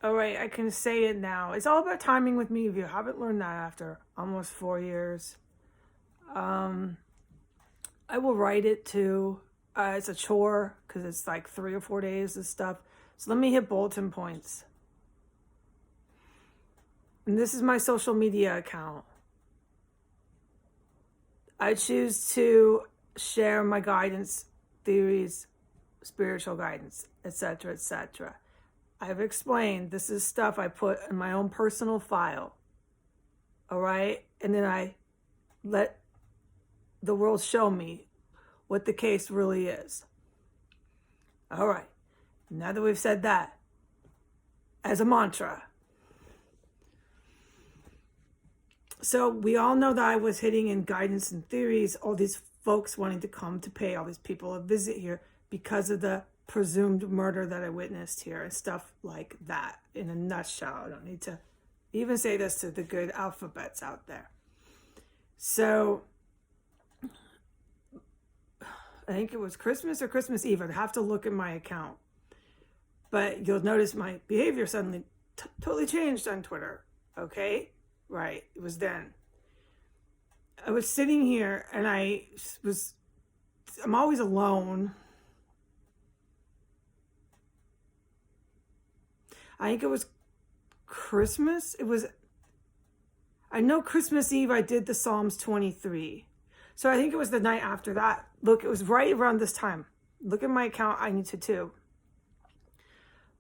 All right, I can say it now. It's all about timing with me. If you haven't learned that after almost 4 years, um, I will write it too. It's a chore because it's like 3 or 4 days of stuff. So let me hit bulletin points. And this is my social media account. I choose to share my guidance, theories, spiritual guidance, etc., etc. I've explained this is stuff I put in my own personal file. All right? And then I let the world show me what the case really is. All right. Now that we've said that, as a mantra. So we all know that I was hitting in guidance and theories, all these folks wanting to come to pay all these people a visit here because of the presumed murder that I witnessed here and stuff like that. In a nutshell, I don't need to even say this to the good alphabets out there. So I think it was Christmas or Christmas Eve. I'd have to look at my account. But you'll notice my behavior suddenly totally changed on Twitter. Okay? Right. It was then. I was sitting here and I'm always alone. I think it was Christmas. I know Christmas Eve I did the Psalms 23. So I think it was the night after that. Look, it was right around this time. Look at my account. I need to too.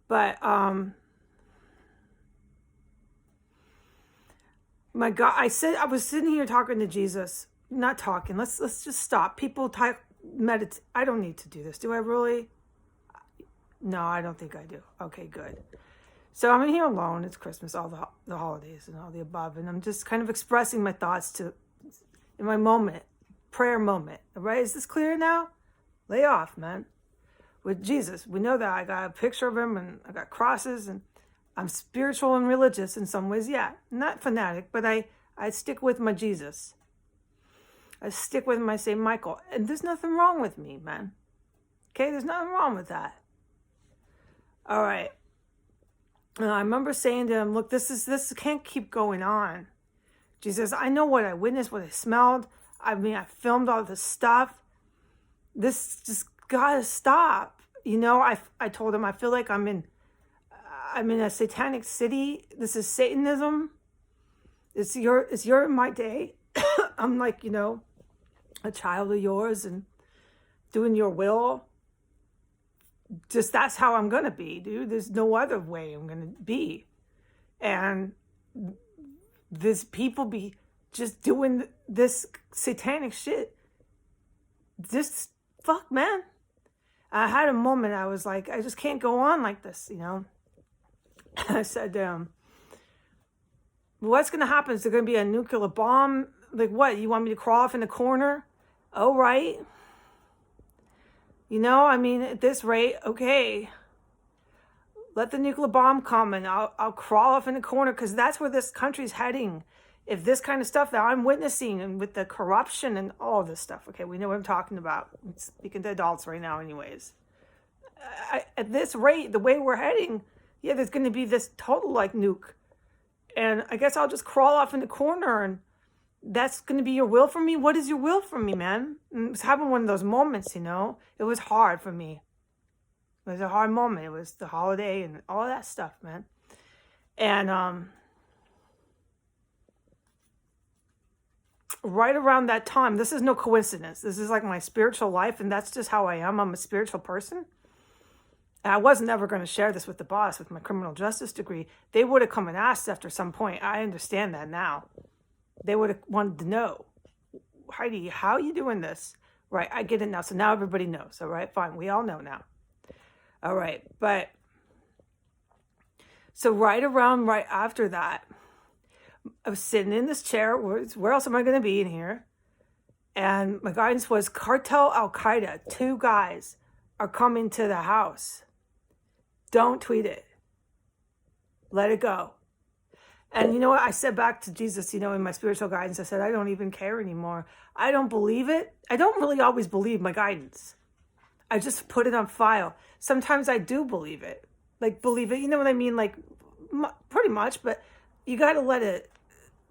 But my God, I was sitting here talking to Jesus. Not talking. Let's just stop. People meditate. I don't need to do this. Do I really? No, I don't think I do. Okay, good. So I'm in here alone. It's Christmas, all the holidays and all the above. And I'm just kind of expressing my thoughts in my moment, prayer moment. All right? Is this clear now? Lay off, man. With Jesus, we know that I got a picture of him and I got crosses and I'm spiritual and religious in some ways. Yeah, not fanatic, but I stick with my Jesus. I stick with my St. Michael. And there's nothing wrong with me, man. Okay, there's nothing wrong with that. All right. And I remember saying to him, look, this can't keep going on. Jesus, I know what I witnessed, what I smelled. I mean, I filmed all this stuff. This just gotta stop. You know, I told him I feel like I'm in a satanic city. This is Satanism. It's my day. I'm like, you know, a child of yours and doing your will. Just that's how I'm gonna be, dude. There's no other way I'm gonna be. And this people be just doing this satanic shit. Just fuck, man. I had a moment. I was like, I just can't go on like this, you know. I said, what's gonna happen? Is there gonna be a nuclear bomb? Like what? You want me to crawl off in the corner? Oh, right. You know, I mean, at this rate, okay. Let the nuclear bomb come and I'll crawl off in the corner because that's where this country's heading. If this kind of stuff that I'm witnessing and with the corruption and all this stuff, okay, we know what I'm talking about. I'm speaking to adults right now anyways. At this rate, the way we're heading, yeah, there's going to be this total like nuke. And I guess I'll just crawl off in the corner and that's going to be your will for me? What is your will for me, man? And I was having one of those moments, you know? It was hard for me. It was a hard moment. It was the holiday and all that stuff, man. And right around that time, this is no coincidence. This is like my spiritual life, and that's just how I am. I'm a spiritual person. And I was never going to share this with the boss with my criminal justice degree. They would have come and asked after some point. I understand that now. They would have wanted to know, Heidi, how are you doing this? Right, I get it now. So now everybody knows. All right, fine. We all know now. All right, but so right after that, I was sitting in this chair. Where else am I going to be in here? And my guidance was Cartel Al-Qaeda. 2 guys are coming to the house. Don't tweet it. Let it go. And you know what? I said back to Jesus, you know, in my spiritual guidance, I said, I don't even care anymore. I don't believe it. I don't really always believe my guidance. I just put it on file. Sometimes I do believe it. Like, believe it. You know what I mean? Like, pretty much, but you got to let it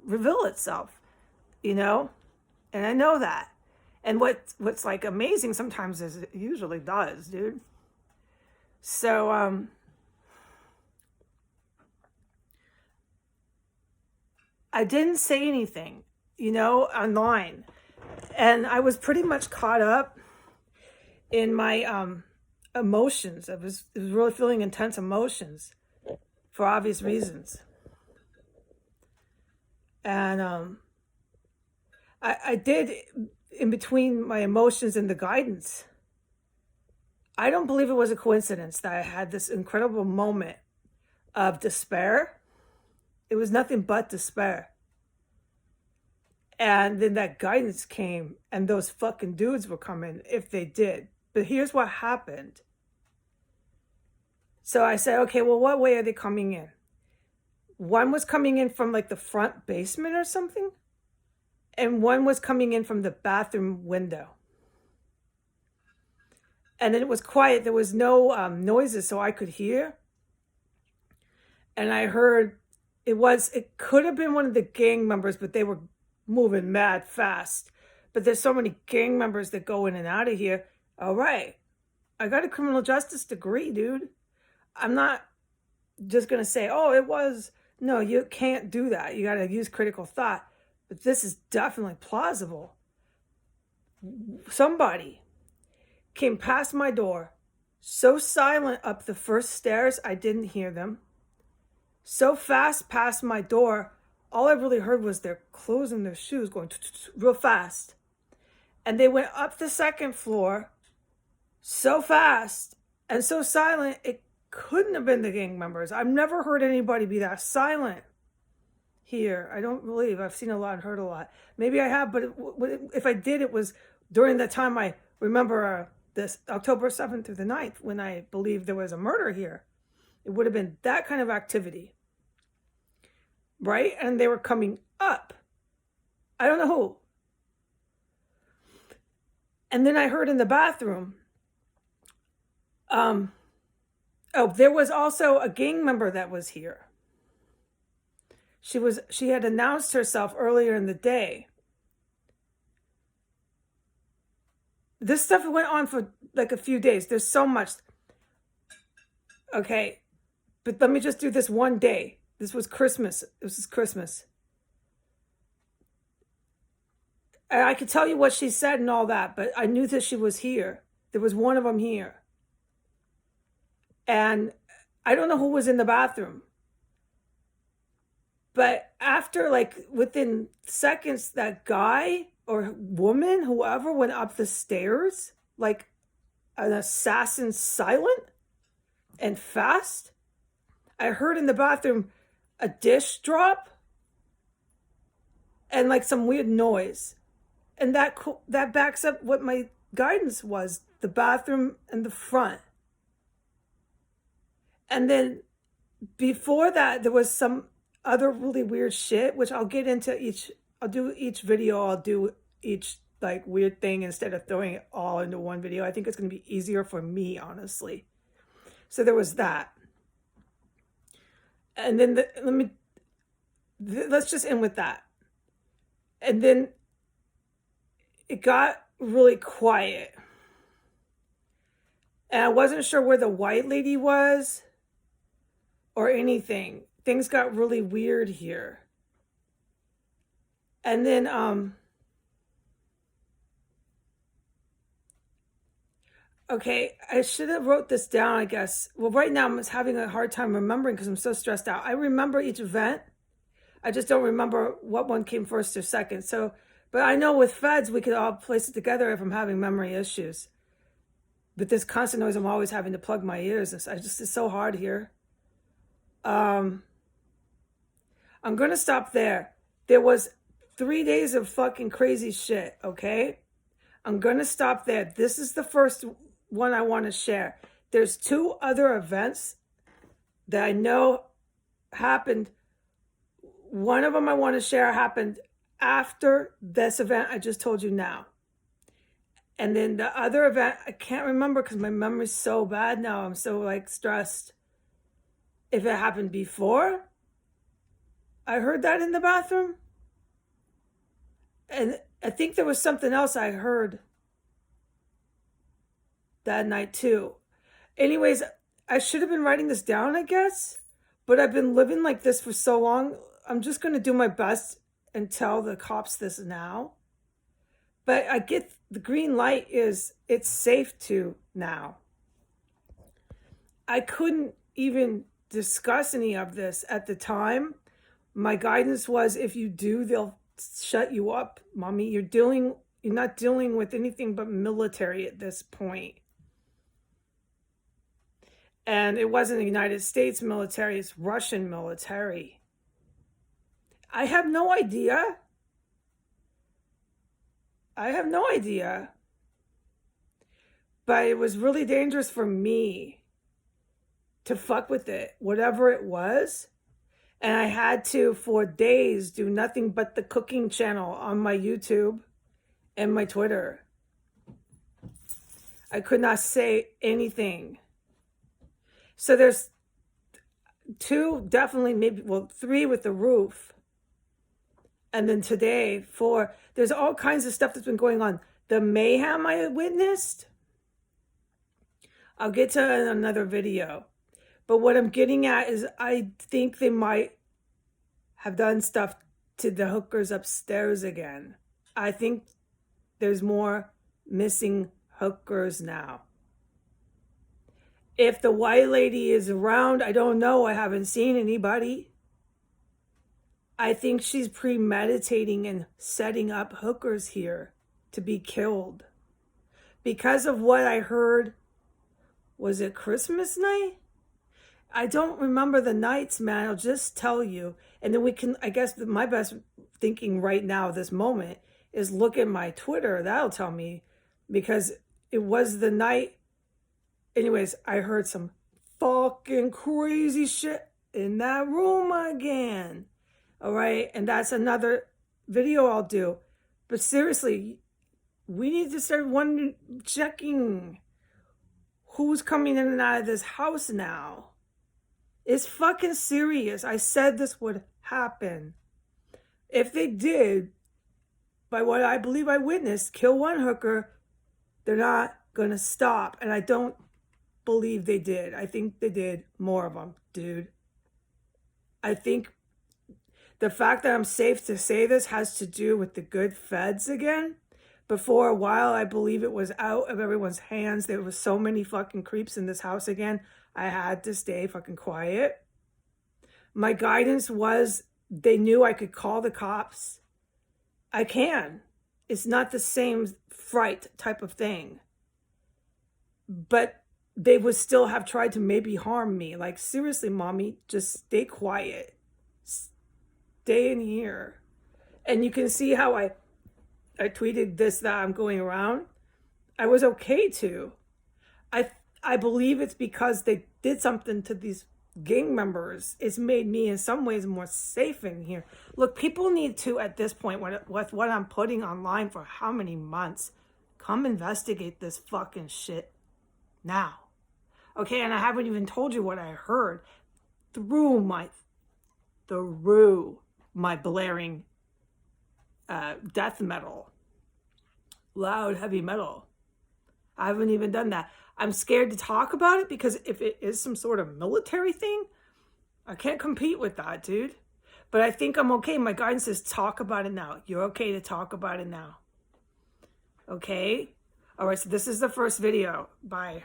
reveal itself, you know? And I know that. And what's like amazing sometimes is it usually does, dude. So, I didn't say anything, online. And I was pretty much caught up in my emotions. I was really feeling intense emotions for obvious reasons. And I did, in between my emotions and the guidance, I don't believe it was a coincidence that I had this incredible moment of despair. It was nothing but despair. And then that guidance came, and those fucking dudes were coming if they did. But here's what happened. So I said, okay, well, what way are they coming in? One was coming in from like the front basement or something, and one was coming in from the bathroom window. And then it was quiet. There was no noises, so I could hear. And I heard it could have been one of the gang members, but they were moving mad fast. But there's so many gang members that go in and out of here. All right. I got a criminal justice degree, dude. I'm not just going to say, oh, it was. No, you can't do that. You got to use critical thought. But this is definitely plausible. Somebody came past my door, so silent up the first stairs, I didn't hear them. So fast past my door, all I really heard was their clothes and their shoes going real fast. And they went up the second floor so fast and so silent, it couldn't have been the gang members. I've never heard anybody be that silent here. I don't believe. I've seen a lot and heard a lot. Maybe I have, but if I did, it was during the time I remember this October 7th through the 9th when I believed there was a murder here. It would have been that kind of activity. Right? And they were coming up. I don't know who. And then I heard in the bathroom, there was also a gang member that was here. She had announced herself earlier in the day. This stuff went on for like a few days. There's so much. Okay. But let me just do this one day. This was Christmas. This is Christmas. And I could tell you what she said and all that, but I knew that she was here. There was one of them here. And I don't know who was in the bathroom. But after, like, within seconds, that guy or woman, whoever, went up the stairs, like an assassin, silent and fast. I heard in the bathroom a dish drop and like some weird noise. And that backs up what my guidance was, the bathroom and the front. And then before that, there was some other really weird shit, which I'll get into I'll do each video, I'll do each like weird thing instead of throwing it all into one video. I think it's going to be easier for me, honestly. So there was that. And then let's just end with that. And then it got really quiet. And I wasn't sure where the white lady was or anything. Things got really weird here. And then okay, I should have wrote this down, I guess. Well, right now I'm having a hard time remembering because I'm so stressed out. I remember each event. I just don't remember what one came first or second. So, but I know with feds, we could all place it together if I'm having memory issues. But this constant noise, I'm always having to plug my ears. It's so hard here. I'm going to stop there. There was 3 days of fucking crazy shit, okay? I'm going to stop there. This is the first one I want to share. There's 2 other events that I know happened. One of them I want to share happened after this event I just told you now. And then the other event, I can't remember because my memory's so bad now. I'm so like stressed. if it happened before I heard that in the bathroom. And I think there was something else I heard that night too. Anyways, I should have been writing this down, I guess. But I've been living like this for so long. I'm just going to do my best and tell the cops this now. But I get the green light is it's safe to now. I couldn't even discuss any of this at the time. My guidance was, if you do, they'll shut you up, mommy. You're not dealing with anything but military at this point. And it wasn't the United States military, it's Russian military. I have no idea. But it was really dangerous for me to fuck with it, whatever it was. And I had to, for days, do nothing but the cooking channel on my YouTube and my Twitter. I could not say anything. So there's 2, definitely, maybe, well, 3 with the roof. And then today, 4. There's all kinds of stuff that's been going on. The mayhem I witnessed, I'll get to another video. But what I'm getting at is I think they might have done stuff to the hookers upstairs again. I think there's more missing hookers now. If the white lady is around, I don't know. I haven't seen anybody. I think she's premeditating and setting up hookers here to be killed. Because of what I heard, was it Christmas night? I don't remember the nights, man. I'll just tell you. And then we can, I guess my best thinking right now, this moment, is look at my Twitter. That'll tell me. Because it was the night. Anyways, I heard some fucking crazy shit in that room again. All right. And that's another video I'll do. But seriously, we need to start checking who's coming in and out of this house now. It's fucking serious. I said this would happen. If they did, by what I believe I witnessed, kill one hooker, they're not going to stop. And I don't believe they did. I think they did more of them, dude. I think the fact that I'm safe to say this has to do with the good feds again. But for a while, I believe it was out of everyone's hands. There was so many fucking creeps in this house again. I had to stay fucking quiet. My guidance was they knew I could call the cops. I can. It's not the same fright type of thing. But they would still have tried to maybe harm me. Like, seriously, mommy, just stay quiet. Stay in here. And you can see how I tweeted this, that I'm going around. I was okay to. I believe it's because they did something to these gang members. It's made me in some ways more safe in here. Look, people need to, at this point, with what I'm putting online for how many months, come investigate this fucking shit now. Okay, and I haven't even told you what I heard through my blaring death metal, loud, heavy metal. I haven't even done that. I'm scared to talk about it because if it is some sort of military thing, I can't compete with that, dude. But I think I'm okay. My guidance says talk about it now. You're okay to talk about it now. Okay? All right, so this is the first video. Bye.